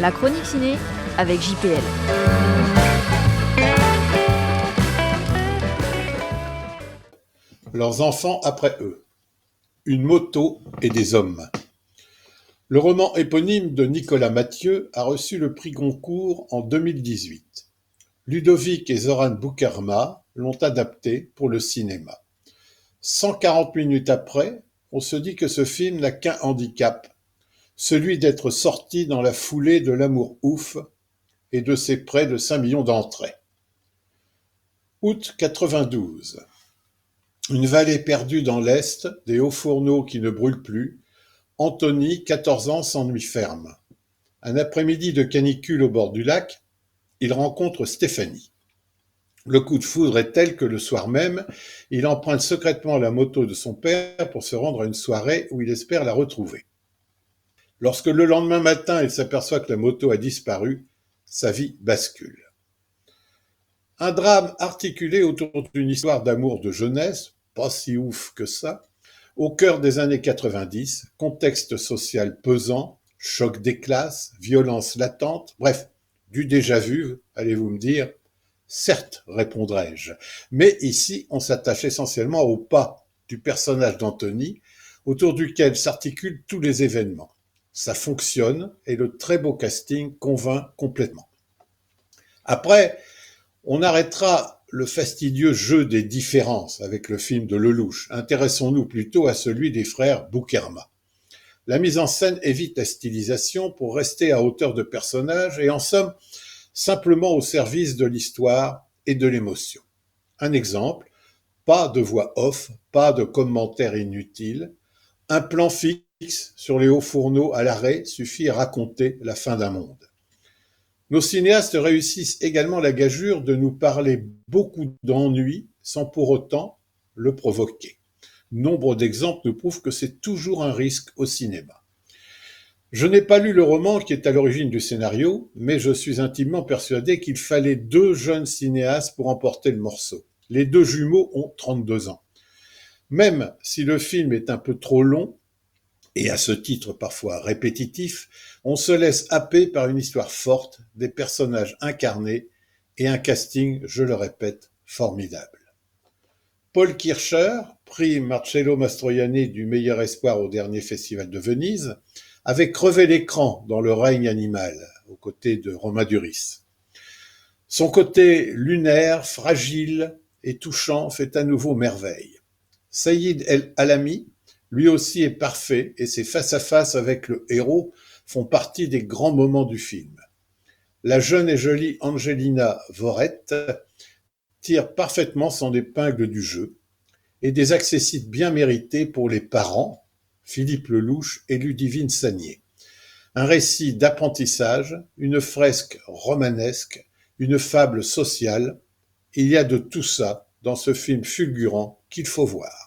La chronique ciné avec JPL. Leurs enfants après eux. Une moto et des hommes. Le roman éponyme de Nicolas Mathieu a reçu le prix Goncourt en 2018. Ludovic et Zoran Boukerma l'ont adapté pour le cinéma. 140 minutes après, on se dit que ce film n'a qu'un handicap, celui d'être sorti dans la foulée de L'amour ouf et de ses près de 5 millions d'entrées. Août 92. Une vallée perdue dans l'Est, des hauts fourneaux qui ne brûlent plus, Anthony, 14 ans, s'ennuie ferme. Un après-midi de canicule au bord du lac, il rencontre Stéphanie. Le coup de foudre est tel que le soir même, il emprunte secrètement la moto de son père pour se rendre à une soirée où il espère la retrouver. Lorsque le lendemain matin, il s'aperçoit que la moto a disparu, sa vie bascule. Un drame articulé autour d'une histoire d'amour de jeunesse, pas si ouf que ça, au cœur des années 90, contexte social pesant, choc des classes, violence latente, bref, du déjà vu, allez-vous me dire. Certes, répondrai-je, mais ici on s'attache essentiellement au pas du personnage d'Anthony, autour duquel s'articulent tous les événements. Ça fonctionne et le très beau casting convainc complètement. Après, on arrêtera le fastidieux jeu des différences avec le film de Lelouch. Intéressons-nous plutôt à celui des frères Boukerma. La mise en scène évite la stylisation pour rester à hauteur de personnage et en somme, simplement au service de l'histoire et de l'émotion. Un exemple, pas de voix off, pas de commentaires inutiles, un plan fixe sur les hauts fourneaux à l'arrêt suffit à raconter la fin d'un monde. Nos cinéastes réussissent également la gageure de nous parler beaucoup d'ennui sans pour autant le provoquer. Nombre d'exemples nous prouvent que c'est toujours un risque au cinéma. Je n'ai pas lu le roman qui est à l'origine du scénario, mais je suis intimement persuadé qu'il fallait 2 jeunes cinéastes pour emporter le morceau. Les 2 jumeaux ont 32 ans. Même si le film est un peu trop long, et à ce titre parfois répétitif, on se laisse happer par une histoire forte, des personnages incarnés et un casting, je le répète, formidable. Paul Kircher, prix Marcello Mastroianni du meilleur espoir au dernier festival de Venise, avait crevé l'écran dans Le règne animal, aux côtés de Romain Duris. Son côté lunaire, fragile et touchant fait à nouveau merveille. Saïd El-Alami, lui aussi est parfait et ses face-à-face avec le héros font partie des grands moments du film. La jeune et jolie Angelina Voret tire parfaitement son épingle du jeu et des accessits bien mérités pour les parents, Philippe Lelouch et Ludivine Sagnier. Un récit d'apprentissage, une fresque romanesque, une fable sociale, il y a de tout ça dans ce film fulgurant qu'il faut voir.